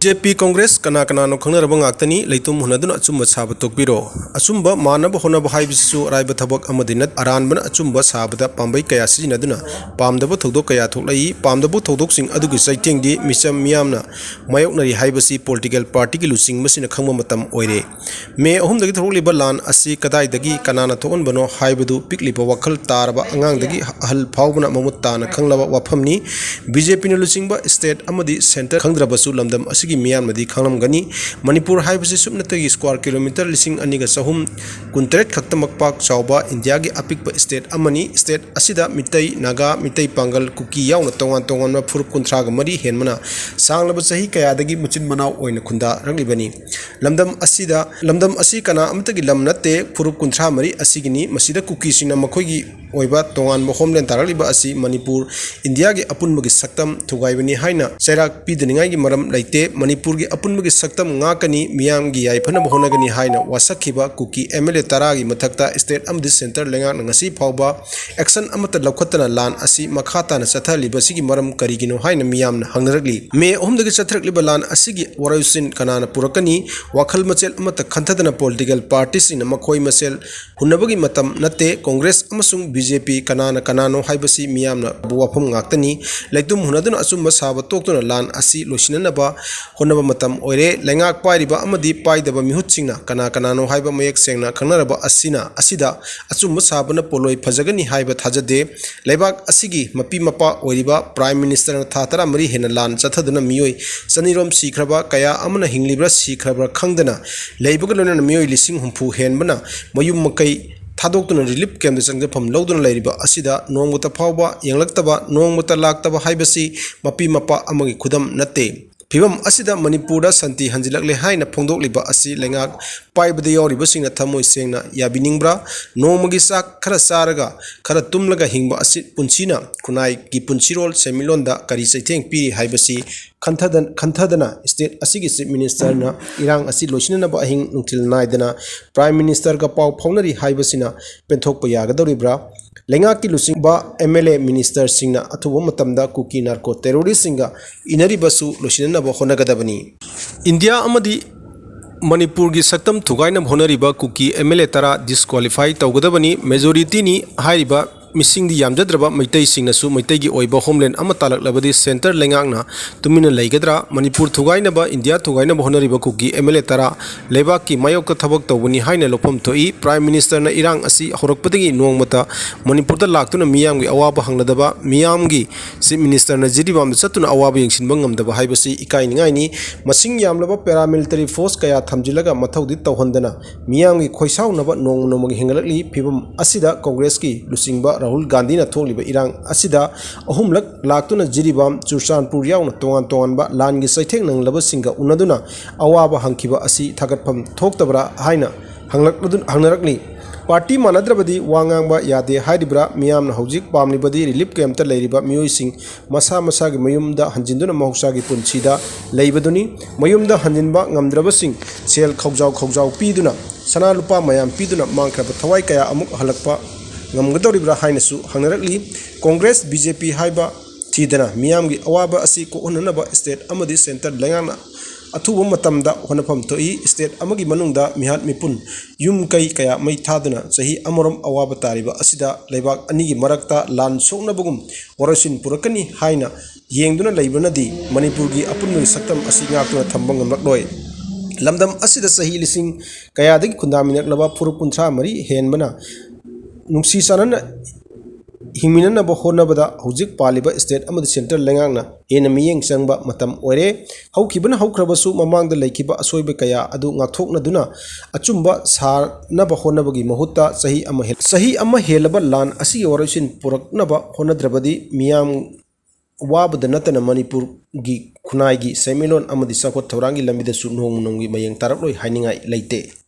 JP Congress Kano Khangnarabani Aktani Leitum Hunnaduna Achumba Sabatokpiro Achumba Manaba Honaba Haibisu Raiba Tabak Amadinat Aranban Achumba Sabata Pambai Kaya Sinaduna Pamdaba Todo Kaya Tolai Pamdabu Todoxing Adugu Saiting di Misam Miamna Mayoknari Haibasi Political Party Lusing Masina Kangmatam Oire May Home the Holy Balan Asi Kadai Dagi Kanana Ton Bano Haibadu Piklipa Wakal Taraba Angang Dagi Hal Paubana Mamutana Kanglava Wapamni BJP Lusingba State Amadi Center Khangrabasu Lamdam Asigi Miam Madi Khangnamgani Manipur Haibasi Subnatagi square kilometer Lising Aniga Sahum Kuntret Khaktamakpak Chauba India Gi Apikpa State Amani State Asida Mitai Naga Mitai Pangal Kuki Yauna Tongan Tongan Fur Kuntraga Mari Henmana Sanglaba Sahi Kayadagi Muchin Manau Oina Kunda Ranglibani Lamdam Asi Kana Amtagi Lamnate Fur Kuntra Mari Asigini Masida Kuki Sina Makogi Oiba Tongan Homeland Taraliba Asi Manipur India Gi Apunbagi Saktam Tugaibani Haina Serak Pidaningai Maram Laite Manipur Gi Apunbagi Saktam Ngakani Miam Gi Aipana Honagani Haina Wasakiba Kuki MLA Taragi Matakta State Amdi Center Lenga Ngasi Pauba Action Amata Lakotana Lan Asi Makata na Satha Libasigi Maram Karigino Haina Miam Hangnaragli Me Omdagi Satrak Libalan Asigi Warausin Kanana Purakani Wakal Machel Amata Kantadana Political Parties in Makoi Masel Hunnabagi Matam Nate Congress Amasung BJP Kanano Haibasi Miamna Buapum Ngaktani Lektum Hunnaduna Achumba Sabatokpiro Lan Asi Losinanaba Hunnaba Matam Oire Lengak Pairiba Amadi Paidaba Mihutsingna Kanano Haiba Mayek Sengna Khangnaraba Asida Achumba Sabana Poloi Pazagani Haiba Thajade Lebak Asigi Mapi Mapa Oiriba Prime Minister Tatara Mari Hena Lan Chathaduna Mioi Sanirom Sikraba Kaya Amana Hinglibra Sikraba Khangdana Leibagalona Mioi Lising Humpu Henbana Mayum Makai Thadokuna relief camp the Sangapam Lodun Lariba Asida, Nongmuta Pauba, Yanglactaba, Nongmuta Laktaba Haibasi, Mapi Mapa Amagi Kudam Nate. Pibam Asida Manipura Santi Hanjilakle Haina Pondok Liba Asi Lengak, Pipe the Oribusing at Tamoy Sena, Yabiningbra, Nomagisa, Karasaraga, Karatumlaga Hingba Asit Punchina, Kunai, Gipunchirol, Semilonda, Karisateng Piri Haibasi, Kantadana, State Asigi Minister na Irang Asi Losina Bahing until Naidana, Prime Minister Gapau Ponari Haibasina, Pentok Yagadoribra. Lengaki Lusingba MLA Minister Singna Atuwa Matamda Kuki Narco Terrorist Singa Inaribasu Lusinana Honagadabani India Amadi Manipur gi Saktam Tugaina Honariba Kuki MLA Tara disqualified Taugadabani Majority ni Haiba Missing the Yamjadraba Mitai Singnasu Mitagi Oiba Homeland Amatalak Labadi Center Lengangna Tumina Legadra Manipur Tugainaba India Tugaina Honariba Kuki MLA Tara Lebaki Mayoka Tabak Tawuni Haina Lopom Toi Prime Minister na Irang Asi Horokpatagi Nongmata Manipur the Laktuna Miamgi Awaba Hangladaba Miamgi Chief Minister na Jiribam Satuna Awaba Yingsinbangam the Haibasi Ikaini Masing Yamlaba Paramilitary Force Kaya Tamjilaga Mataudi Tawhandana Miamgi Koisau Naba Nong Nomagi Hingalali Pibam Asida Congress ki Lusingba Rahul Gandhi na tholiba irang asida ahumlak laktuna jiribam Churchanpur yauna tongan ba langi saitheng nanglaba singa unaduna awaba hangkiba asi thagatpham thoktabra haina hangnarakni Party Manadrabadi Wangangba Yade Haidibra Miam Hojik Pamlibadi Relief Camp Lairiba Muising Masa Masagi Mayumda Hanjinduna Mahusagi Punchida Laibaduni Mayumda Hanjinba Ngamdrabasing Sel Khawjau Piduna Sana Lupa Mayam Piduna Mankraba Thawai Kaya Amuk Halakpa Ngamgadoribra Hainasu Hangnarakli Congress BJP Haiba Tidana Miamgi Awaba Asi Ko Unanaba State Amadi Center Langana Atuba Matamda Honapam Toi State Amagi Manunda Mihat Mipun Yum Kaya Mai Tadana Sahi Amoram Awaba Tariba Asida Lebak Anigi Marakta Lan Songnabugum Warasin Purakani Haina Yengduna Laibanadi Manipurgi Apunu Saktam Asigakuna Tambangam Lakloy Lamdam Asida Sahi Lising Kayadik Kundaminak Laba Purupuntra Mari Henbana Nungsi Sanana Himina Honabada Hujik Paliba State Amad Center Langana Enamiyang Sangba Matam Ore How Kibana How Krabasu Mamang the Lakiba Asoibe Kaya Adu Ngatok Naduna Achumba Sar Naba Honabagi Mahuta Sahi Amahelaba Lan Asi Origin Purak Naba Honadrabadi Miam Wab the Natana Manipur Gi Kunaigi Semilon Amadi Sakot Taurangi Lamida Sunong Nongi Mayang Taraploy Haininga Laite